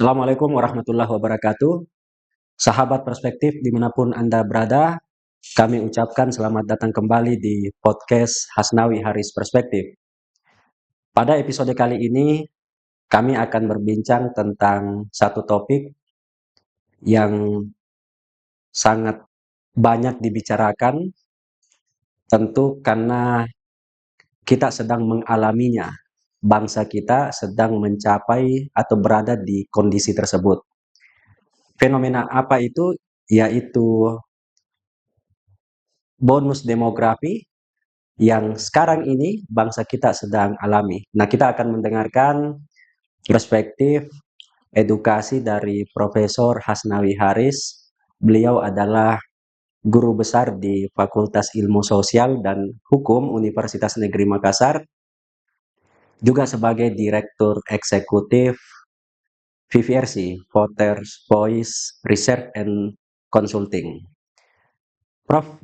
Assalamualaikum warahmatullahi wabarakatuh. Sahabat perspektif dimanapun Anda berada, kami ucapkan selamat datang kembali di podcast Hasnawi Haris Perspektif. Pada episode kali ini, kami akan berbincang tentang satu topik yang sangat banyak dibicarakan, tentu karena kita sedang mengalaminya. Bangsa kita sedang mencapai atau berada di kondisi tersebut. Fenomena apa itu? Yaitu bonus demografi yang sekarang ini bangsa kita sedang alami. Nah, kita akan mendengarkan perspektif edukasi dari Profesor Hasnawi Haris. Beliau adalah guru besar di Fakultas Ilmu Sosial dan Hukum Universitas Negeri Makassar, juga sebagai Direktur Eksekutif VVRC, Voters Voice Research and Consulting. Prof,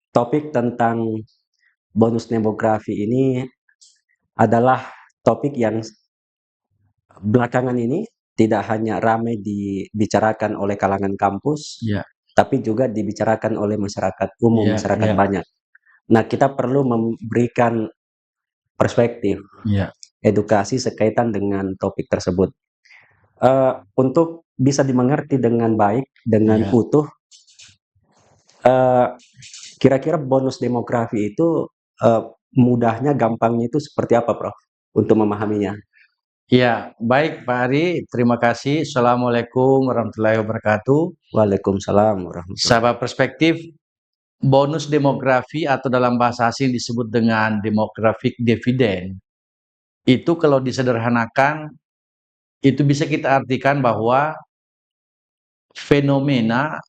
topik tentang bonus demografi ini adalah topik yang belakangan ini tidak hanya ramai dibicarakan oleh kalangan kampus, tapi juga dibicarakan oleh masyarakat umum, masyarakat banyak. Nah, kita perlu memberikan perspektif, edukasi sekaitan dengan topik tersebut. Untuk bisa dimengerti dengan baik, dengan utuh, kira-kira bonus demografi itu mudahnya, gampangnya itu seperti apa, Prof? Untuk memahaminya. Ya, baik Pak Ari, terima kasih. Assalamualaikum warahmatullahi wabarakatuh. Waalaikumsalam warahmatullahi wabarakatuh. Sahabat perspektif, bonus demografi atau dalam bahasa asing disebut dengan demographic dividend, itu kalau disederhanakan, itu bisa kita artikan bahwa fenomena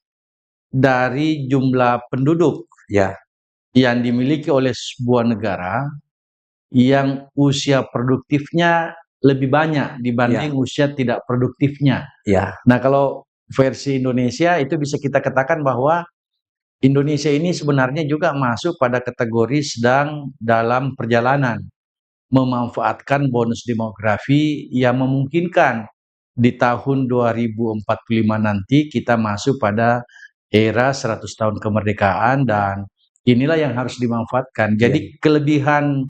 dari jumlah penduduk yang dimiliki oleh sebuah negara yang usia produktifnya lebih banyak dibanding usia tidak produktifnya. Nah, kalau versi Indonesia itu bisa kita katakan bahwa Indonesia ini sebenarnya juga masuk pada kategori sedang dalam perjalanan memanfaatkan bonus demografi yang memungkinkan di tahun 2045 nanti kita masuk pada era 100 tahun kemerdekaan, dan inilah yang harus dimanfaatkan. Jadi kelebihan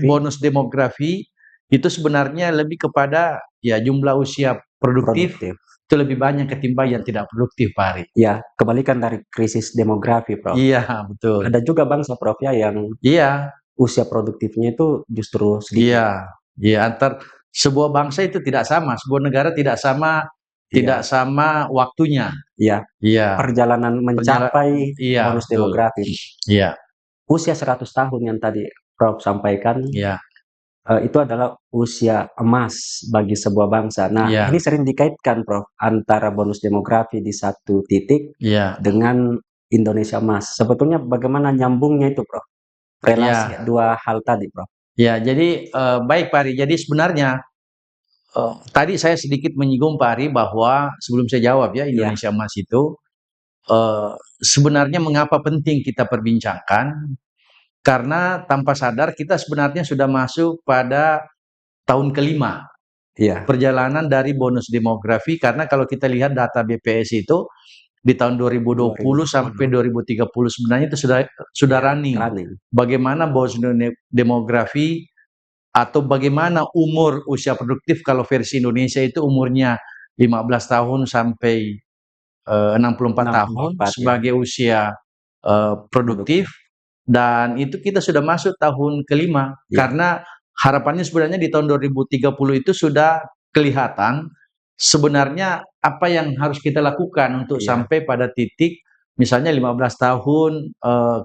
bonus demografi itu sebenarnya lebih kepada jumlah usia produktif itu lebih banyak ketimbang yang tidak produktif, Pak Ari. Ya, kebalikan dari krisis demografi, Prof. Iya, betul. Ada juga bangsa, Prof, yang usia produktifnya itu justru sedikit. Iya, antar sebuah bangsa itu tidak sama, sebuah negara tidak sama, tidak sama waktunya. Perjalanan mencapai bonus demografi. Usia 100 tahun yang tadi Prof sampaikan, itu adalah usia emas bagi sebuah bangsa. Nah, ini sering dikaitkan, Prof, antara bonus demografi di satu titik dengan Indonesia emas. Sebetulnya bagaimana nyambungnya itu, Prof? Relasi dua hal tadi, Prof. Ya, jadi baik Pak Ari. Jadi sebenarnya tadi saya sedikit menyinggung Pak Ari bahwa sebelum saya jawab Indonesia emas itu sebenarnya mengapa penting kita perbincangkan, karena tanpa sadar kita sebenarnya sudah masuk pada tahun kelima perjalanan dari bonus demografi. Karena kalau kita lihat data BPS itu di tahun 2020 sampai 2030 sebenarnya itu sudah running. Bagaimana bonus demografi atau bagaimana umur usia produktif kalau versi Indonesia itu umurnya 15 tahun sampai 64 tahun sebagai usia produktif, dan itu kita sudah masuk tahun kelima. Karena harapannya sebenarnya di tahun 2030 itu sudah kelihatan sebenarnya apa yang harus kita lakukan untuk sampai pada titik misalnya 15 tahun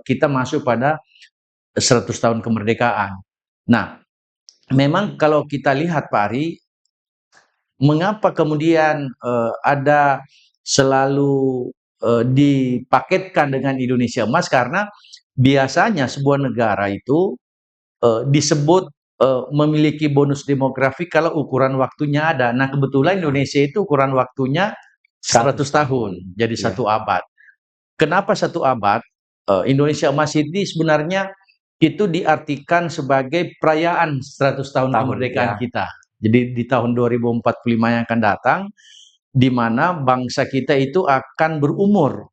kita masuk pada 100 tahun kemerdekaan. Nah, memang kalau kita lihat Pak Ari, mengapa kemudian ada selalu dipaketkan dengan Indonesia emas? Karena biasanya sebuah negara itu disebut memiliki bonus demografi kalau ukuran waktunya ada. Nah, kebetulan Indonesia itu ukuran waktunya 100 tahun, jadi 1 abad. Kenapa 1 abad? Indonesia emas ini sebenarnya itu diartikan sebagai perayaan 100 tahun kemerdekaan kita. Jadi di tahun 2045 yang akan datang, di mana bangsa kita itu akan berumur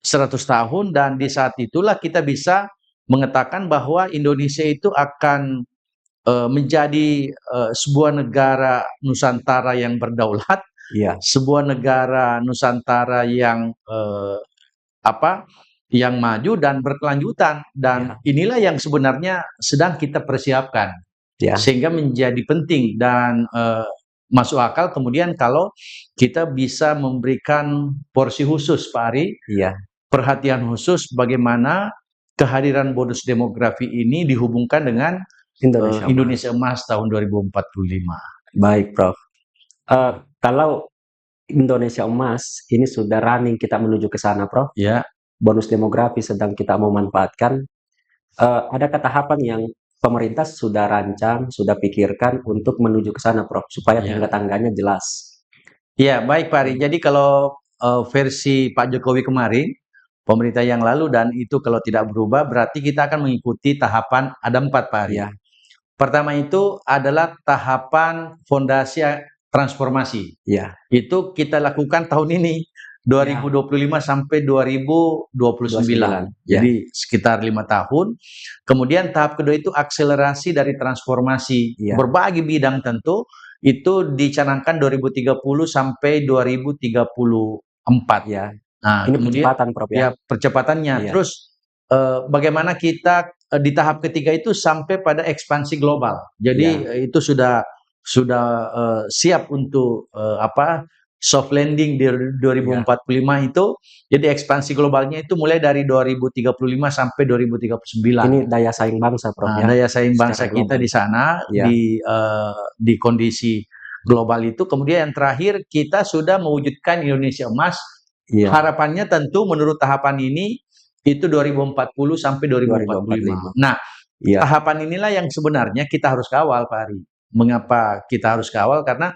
100 tahun, dan di saat itulah kita bisa mengatakan bahwa Indonesia itu akan menjadi sebuah negara Nusantara yang berdaulat, sebuah negara Nusantara yang yang maju dan berkelanjutan, dan inilah yang sebenarnya sedang kita persiapkan, sehingga menjadi penting dan masuk akal kemudian kalau kita bisa memberikan porsi khusus, Pak Ari, perhatian khusus bagaimana kehadiran bonus demografi ini dihubungkan dengan Indonesia Emas tahun 2045. Baik, Prof. Kalau Indonesia Emas ini sudah running, kita menuju ke sana, Prof. Bonus demografi sedang kita memanfaatkan. Adakah tahapan yang pemerintah sudah rancang, sudah pikirkan untuk menuju ke sana, Prof, supaya tangga-tangganya jelas? Ya, baik, Pak Ari. Jadi kalau versi Pak Jokowi kemarin, pemerintah yang lalu, dan itu kalau tidak berubah berarti kita akan mengikuti tahapan ada 4, Pak Ari. Pertama itu adalah tahapan fondasi transformasi. Itu kita lakukan tahun ini 2025 sampai 2029. Jadi sekitar 5 tahun. Kemudian tahap kedua itu akselerasi dari transformasi berbagai bidang tentu. Itu dicanangkan 2030 sampai 2034 Nah, ini percepatan, Prof, percepatannya. Terus bagaimana kita di tahap ketiga itu sampai pada ekspansi global. Jadi itu sudah siap untuk soft landing di 2045 itu. Jadi ekspansi globalnya itu mulai dari 2035 sampai 2039. Ini daya saing bangsa, Prof. Daya saing bangsa kita di sana di kondisi global itu. Kemudian yang terakhir kita sudah mewujudkan Indonesia Emas. Harapannya tentu menurut tahapan ini itu 2040 sampai 2045. Nah, tahapan inilah yang sebenarnya kita harus kawal, Pak Ari. Mengapa kita harus kawal? Karena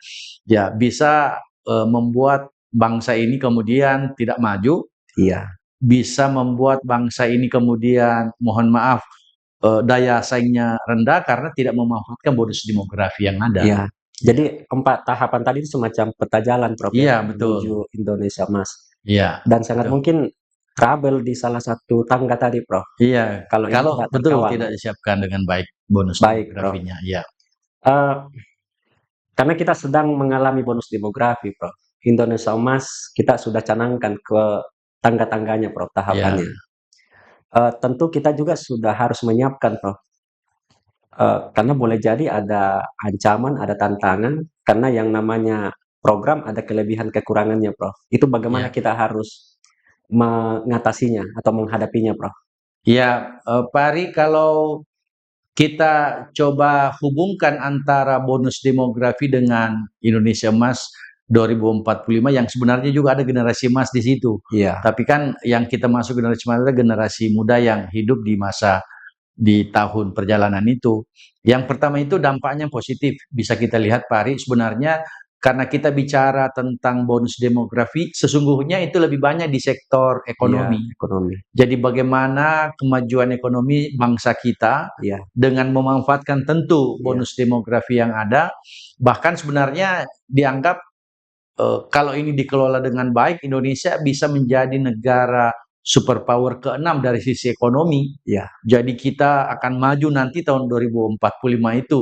bisa membuat bangsa ini kemudian tidak maju. Bisa membuat bangsa ini kemudian, mohon maaf, daya saingnya rendah karena tidak memanfaatkan bonus demografi yang ada. Jadi 4 tahapan tadi itu semacam peta jalan, Prof, betul, menuju Indonesia Emas. Dan sangat betul. mungkin trouble di salah satu tangga tadi, Prof. Kalau betul tidak disiapkan dengan baik bonus demografinya. Karena kita sedang mengalami bonus demografi, Prof. Indonesia Emas kita sudah canangkan ke tangga-tangganya, Prof, tahapannya. Tentu kita juga sudah harus menyiapkan, Prof. Karena boleh jadi ada ancaman, ada tantangan, karena yang namanya program ada kelebihan kekurangannya, Prof. Itu bagaimana kita harus mengatasinya atau menghadapinya, Prof? Pak Ari, kalau kita coba hubungkan antara bonus demografi dengan Indonesia Emas 2045 yang sebenarnya juga ada generasi emas di situ. Tapi kan yang kita masuk generasi emas adalah generasi muda yang hidup di tahun perjalanan itu. Yang pertama itu dampaknya positif. Bisa kita lihat, Pak Ari, sebenarnya karena kita bicara tentang bonus demografi, sesungguhnya itu lebih banyak di sektor ekonomi. Jadi bagaimana kemajuan ekonomi bangsa kita dengan memanfaatkan tentu bonus demografi yang ada, bahkan sebenarnya dianggap kalau ini dikelola dengan baik, Indonesia bisa menjadi negara superpower ke-6 dari sisi ekonomi. Jadi kita akan maju nanti tahun 2045 itu.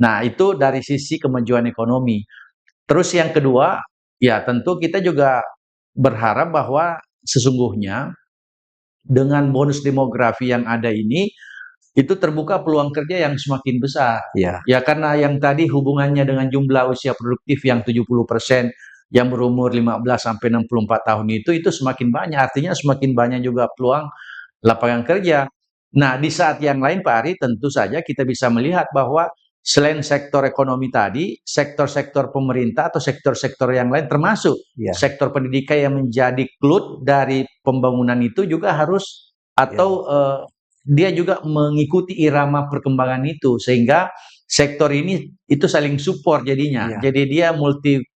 Nah, itu dari sisi kemajuan ekonomi. Terus yang kedua, tentu kita juga berharap bahwa sesungguhnya dengan bonus demografi yang ada ini, itu terbuka peluang kerja yang semakin besar. Karena yang tadi hubungannya dengan jumlah usia produktif yang 70% yang berumur 15 sampai 64 tahun itu semakin banyak. Artinya semakin banyak juga peluang lapangan kerja. Nah, di saat yang lain, Pak Ari, tentu saja kita bisa melihat bahwa selain sektor ekonomi tadi, sektor-sektor pemerintah atau sektor-sektor yang lain termasuk sektor pendidikan yang menjadi cloud dari pembangunan itu juga harus atau dia juga mengikuti irama perkembangan itu, sehingga sektor ini itu saling support jadinya. Jadi dia multiple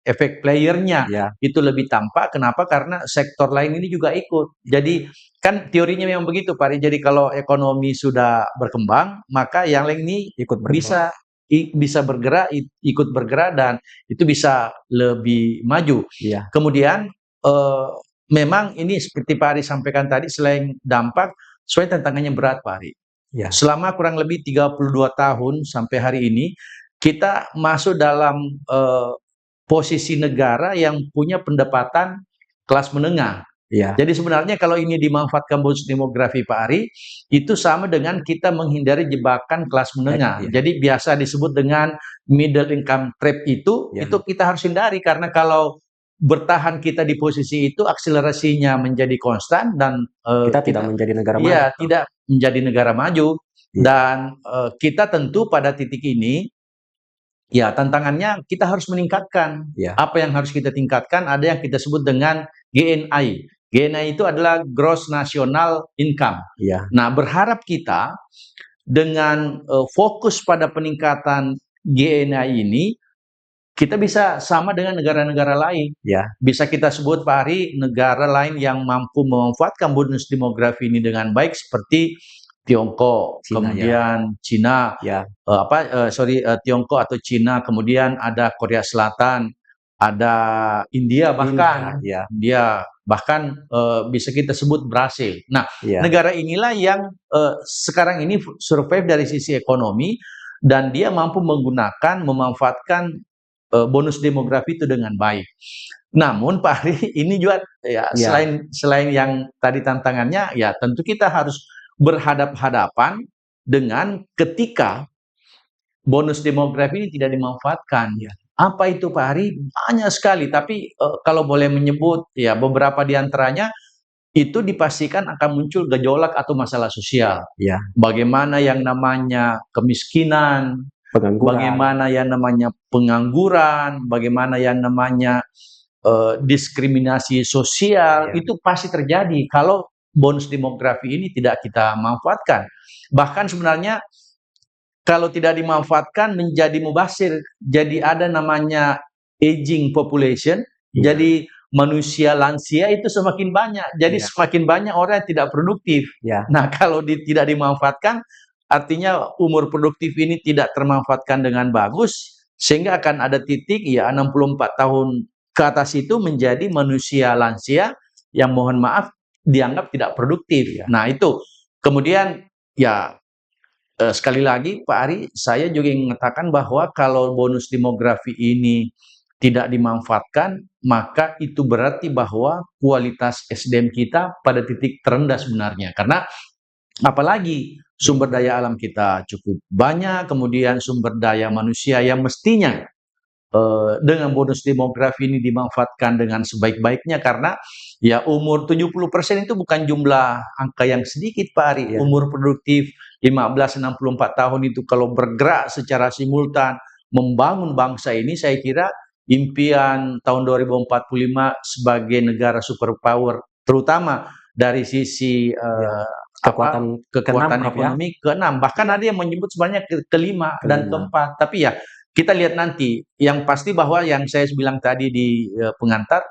effect player-nya itu lebih tampak. Kenapa? Karena sektor lain ini juga ikut. Jadi kan teorinya memang begitu, Pak. Jadi kalau ekonomi sudah berkembang, maka yang lain ini bisa bisa bergerak, ikut bergerak dan itu bisa lebih maju. Iya. Kemudian memang ini seperti Pak Ari sampaikan tadi, selain dampak, sebenarnya tantangannya berat Pak Ari. Ya. Selama kurang lebih 32 tahun sampai hari ini, kita masuk dalam posisi negara yang punya pendapatan kelas menengah. Ya. Jadi sebenarnya kalau ini dimanfaatkan bonus demografi Pak Ari, itu sama dengan kita menghindari jebakan kelas menengah. Ya. Jadi biasa disebut dengan middle income trap itu kita harus hindari, karena kalau bertahan kita di posisi itu, akselerasinya menjadi konstan dan kita tidak menjadi negara maju. Iya, tidak menjadi negara maju. Dan kita tentu pada titik ini, ya tantangannya kita harus meningkatkan. Apa yang harus kita tingkatkan? Ada yang kita sebut dengan GNI. GNI itu adalah Gross National Income. Nah, berharap kita dengan fokus pada peningkatan GNI ini, kita bisa sama dengan negara-negara lain. Bisa kita sebut Pak Ari, negara lain yang mampu memanfaatkan bonus demografi ini dengan baik seperti Tiongkok, kemudian Cina, Tiongkok atau Cina, kemudian ada Korea Selatan, ada India bahkan, India bahkan bisa kita sebut Brasil. Nah, negara inilah yang sekarang ini survive dari sisi ekonomi dan dia mampu memanfaatkan bonus demografi itu dengan baik. Namun Pak Ari, ini juga selain yang tadi tantangannya, ya tentu kita harus berhadap-hadapan dengan ketika bonus demografi ini tidak dimanfaatkan. Apa itu Pak Ari? Banyak sekali, tapi kalau boleh menyebut ya beberapa di antaranya, itu dipastikan akan muncul gejolak atau masalah sosial. Bagaimana yang namanya kemiskinan, bagaimana yang namanya pengangguran, bagaimana yang namanya diskriminasi sosial, itu pasti terjadi kalau bonus demografi ini tidak kita manfaatkan. Bahkan sebenarnya kalau tidak dimanfaatkan menjadi mubazir, jadi ada namanya aging population, jadi manusia lansia itu semakin banyak, jadi semakin banyak orang yang tidak produktif. Nah, kalau tidak dimanfaatkan, artinya umur produktif ini tidak termanfaatkan dengan bagus, sehingga akan ada titik 64 tahun ke atas itu menjadi manusia lansia yang mohon maaf dianggap tidak produktif. Nah, itu kemudian sekali lagi Pak Ari, saya juga ingin mengatakan bahwa kalau bonus demografi ini tidak dimanfaatkan, maka itu berarti bahwa kualitas SDM kita pada titik terendah sebenarnya. Karena apalagi sumber daya alam kita cukup banyak, kemudian sumber daya manusia yang mestinya dengan bonus demografi ini dimanfaatkan dengan sebaik-baiknya, karena ya umur 70% itu bukan jumlah angka yang sedikit Pak Ari. Umur produktif 15-64 tahun itu kalau bergerak secara simultan membangun bangsa ini, saya kira impian tahun 2045 sebagai negara superpower, terutama dari sisi kekuatan ekonomi ke-6, bahkan ada yang menyebut sebenarnya ke-5 dan ke-4. Tapi ya kita lihat nanti. Yang pasti bahwa yang saya bilang tadi di pengantar,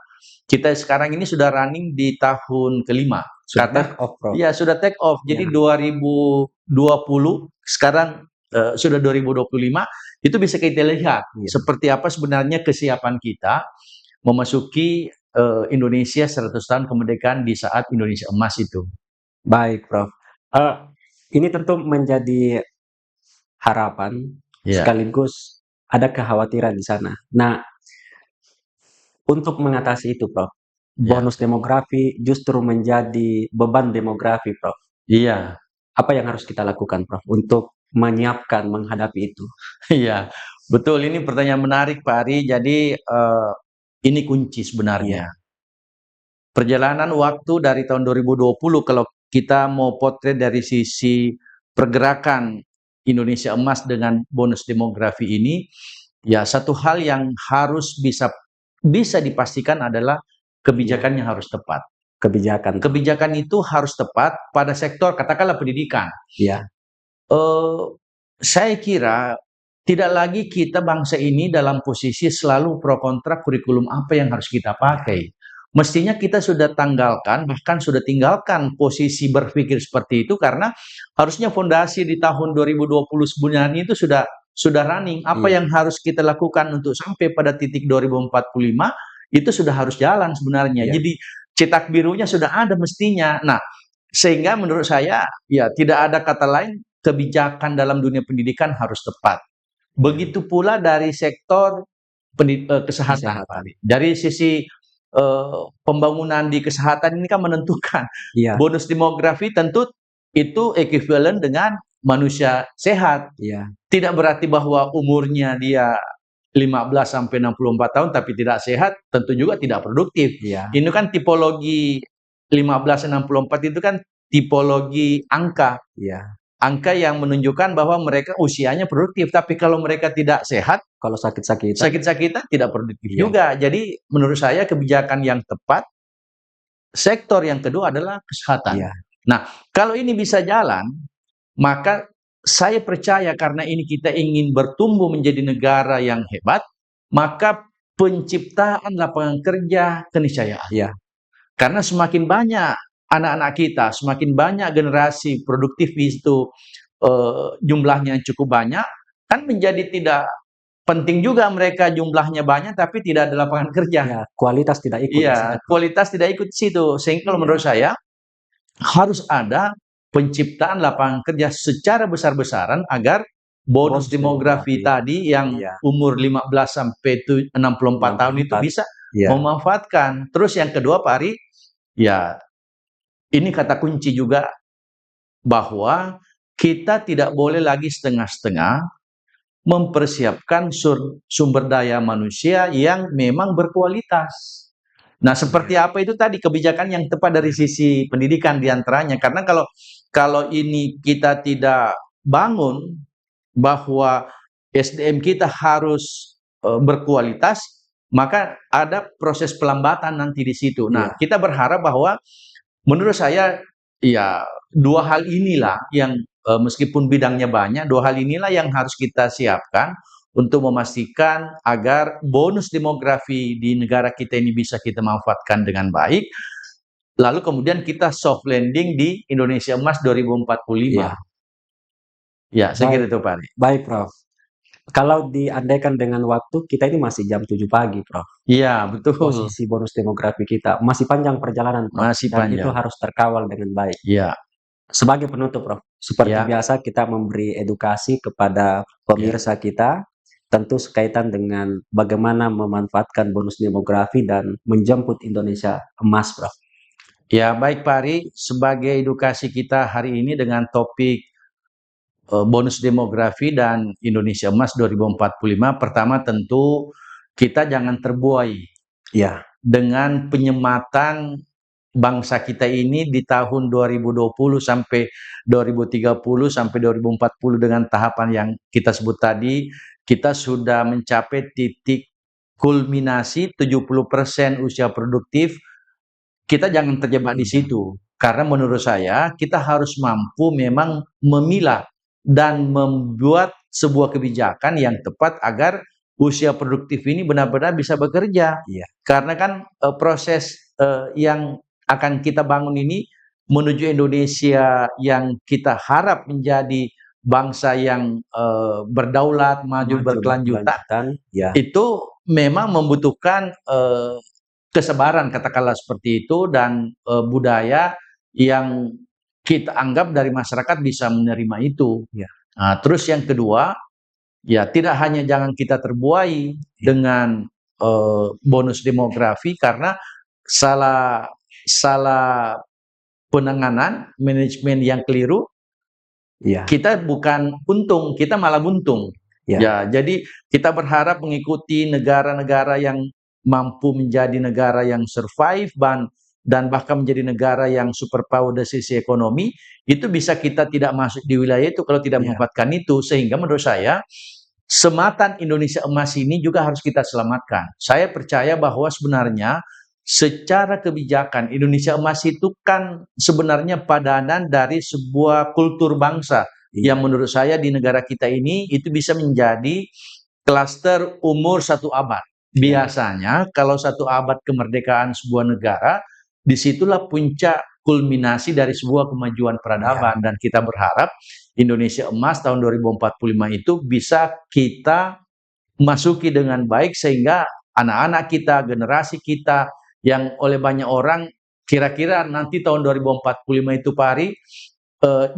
kita sekarang ini sudah running di tahun ke-5. Sudah take off, Prof. Ya, sudah take off. Jadi 2020, sekarang sudah 2025, itu bisa kita lihat seperti apa sebenarnya kesiapan kita memasuki Indonesia 100 tahun kemerdekaan di saat Indonesia emas itu. Baik, Prof. Ini tentu menjadi harapan, sekaligus ada kekhawatiran di sana. Nah, untuk mengatasi itu, Prof, bonus demografi justru menjadi beban demografi, Prof. Iya. Apa yang harus kita lakukan, Prof, untuk menyiapkan menghadapi itu? Iya, betul. Ini pertanyaan menarik, Pak Ari. Jadi ini kunci sebenarnya. Perjalanan waktu dari tahun 2020, kalau kita mau potret dari sisi pergerakan Indonesia emas dengan bonus demografi ini, ya satu hal yang harus bisa dipastikan adalah kebijakannya harus tepat. Kebijakan itu harus tepat pada sektor katakanlah pendidikan. Saya kira tidak lagi kita bangsa ini dalam posisi selalu pro kontra kurikulum apa yang harus kita pakai. Mestinya kita sudah tanggalkan, bahkan sudah tinggalkan posisi berpikir seperti itu, karena harusnya fondasi di tahun 2020 sebenarnya itu sudah sudah running. Apa yang harus kita lakukan untuk sampai pada titik 2045 itu sudah harus jalan sebenarnya. Jadi cetak birunya sudah ada mestinya. Nah, sehingga menurut saya ya tidak ada kata lain, kebijakan dalam dunia pendidikan harus tepat. Begitu pula dari sektor kesehatan. Dari sisi pembangunan di kesehatan ini kan menentukan. Bonus demografi tentu itu ekuivalen dengan manusia sehat. Tidak berarti bahwa umurnya dia 15 sampai 64 tahun tapi tidak sehat, tentu juga tidak produktif. Ini kan tipologi 15-64 itu kan tipologi angka. Angka yang menunjukkan bahwa mereka usianya produktif, tapi kalau mereka tidak sehat, kalau sakit-sakitan tidak produktif juga. Jadi menurut saya kebijakan yang tepat, sektor yang kedua adalah kesehatan. Nah, kalau ini bisa jalan, maka saya percaya karena ini kita ingin bertumbuh menjadi negara yang hebat, maka penciptaan lapangan kerja keniscayaan. Karena semakin banyak anak-anak kita, semakin banyak generasi produktif itu jumlahnya cukup banyak, kan menjadi tidak penting juga mereka jumlahnya banyak tapi tidak ada lapangan kerja. Kualitas tidak ikut. Kualitas tidak ikut situ. Sehingga kalau menurut saya harus ada penciptaan lapangan kerja secara besar-besaran agar bonus demografi tadi yang umur 15 sampai 64 tahun itu bisa memanfaatkan. Terus yang kedua Pak Ari, ini kata kunci juga bahwa kita tidak boleh lagi setengah-setengah mempersiapkan sumber daya manusia yang memang berkualitas. Nah, seperti apa itu tadi kebijakan yang tepat dari sisi pendidikan diantaranya. Karena kalau ini kita tidak bangun bahwa SDM kita harus berkualitas, maka ada proses pelambatan nanti di situ. Nah, kita berharap bahwa menurut saya dua hal inilah yang meskipun bidangnya banyak, dua hal inilah yang harus kita siapkan untuk memastikan agar bonus demografi di negara kita ini bisa kita manfaatkan dengan baik. Lalu kemudian kita soft landing di Indonesia Emas 2045. Saya kira itu Pak Ari. Baik Prof. Kalau diandaikan dengan waktu, kita ini masih jam 7 pagi, Prof. Iya, betul. Posisi bonus demografi kita masih panjang perjalanan, Prof. Masih dan panjang. itu harus terkawal dengan baik. Iya. Sebagai penutup, Prof, seperti biasa kita memberi edukasi kepada pemirsa kita, tentu sekaitan dengan bagaimana memanfaatkan bonus demografi dan menjemput Indonesia Emas, Prof. Ya, baik Pak Ari, sebagai edukasi kita hari ini dengan topik bonus demografi dan Indonesia Emas 2045, pertama tentu kita jangan terbuai dengan penyematan bangsa kita ini di tahun 2020 sampai 2030 sampai 2040 dengan tahapan yang kita sebut tadi, kita sudah mencapai titik kulminasi 70% usia produktif. Kita jangan terjebak di situ, karena menurut saya kita harus mampu memang memilah dan membuat sebuah kebijakan yang tepat agar usia produktif ini benar-benar bisa bekerja. Karena kan proses yang akan kita bangun ini menuju Indonesia yang kita harap menjadi bangsa yang berdaulat, maju berkelanjutan, itu memang membutuhkan kesabaran, katakanlah seperti itu, dan budaya yang kita anggap dari masyarakat bisa menerima itu. Nah, terus yang kedua, tidak hanya jangan kita terbuai dengan bonus demografi karena salah penanganan manajemen yang keliru. Kita bukan untung, kita malah buntung. Jadi kita berharap mengikuti negara-negara yang mampu menjadi negara yang survive dan bahkan menjadi negara yang superpower dari sisi ekonomi, itu bisa kita tidak masuk di wilayah itu kalau tidak memanfaatkan itu. Sehingga menurut saya sematan Indonesia Emas ini juga harus kita selamatkan. Saya percaya bahwa sebenarnya secara kebijakan Indonesia Emas itu kan sebenarnya padanan dari sebuah kultur bangsa yang menurut saya di negara kita ini itu bisa menjadi klaster umur 1 abad. Biasanya kalau 1 abad kemerdekaan sebuah negara, disitulah puncak kulminasi dari sebuah kemajuan peradaban. Dan kita berharap Indonesia Emas tahun 2045 itu bisa kita masuki dengan baik, sehingga anak-anak kita, generasi kita yang oleh banyak orang kira-kira nanti tahun 2045 itu Pak Ari,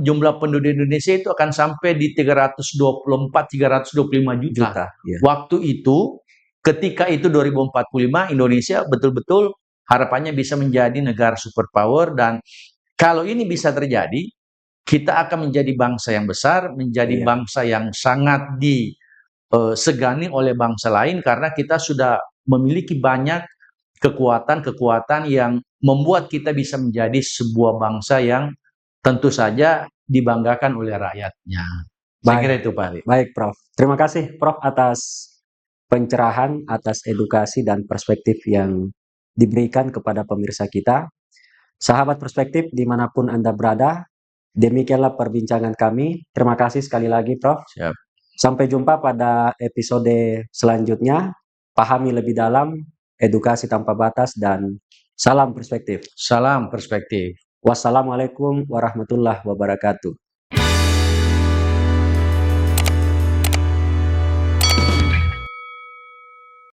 jumlah penduduk Indonesia itu akan sampai di 324-325 juta. Ya. Waktu itu, ketika itu 2045, Indonesia betul-betul harapannya bisa menjadi negara superpower, dan kalau ini bisa terjadi, kita akan menjadi bangsa yang besar, menjadi bangsa yang sangat disegani oleh bangsa lain, karena kita sudah memiliki banyak kekuatan-kekuatan yang membuat kita bisa menjadi sebuah bangsa yang tentu saja dibanggakan oleh rakyatnya. Saya kira itu, Pak Ari. Baik, Prof. Terima kasih, Prof, atas pencerahan, atas edukasi dan perspektif yang diberikan kepada pemirsa kita. Sahabat Perspektif, dimanapun Anda berada, demikianlah perbincangan kami. Terima kasih sekali lagi, Prof. Siap. Sampai jumpa pada episode selanjutnya. Pahami lebih dalam, edukasi tanpa batas, dan salam perspektif. Salam perspektif. Wassalamualaikum warahmatullahi wabarakatuh.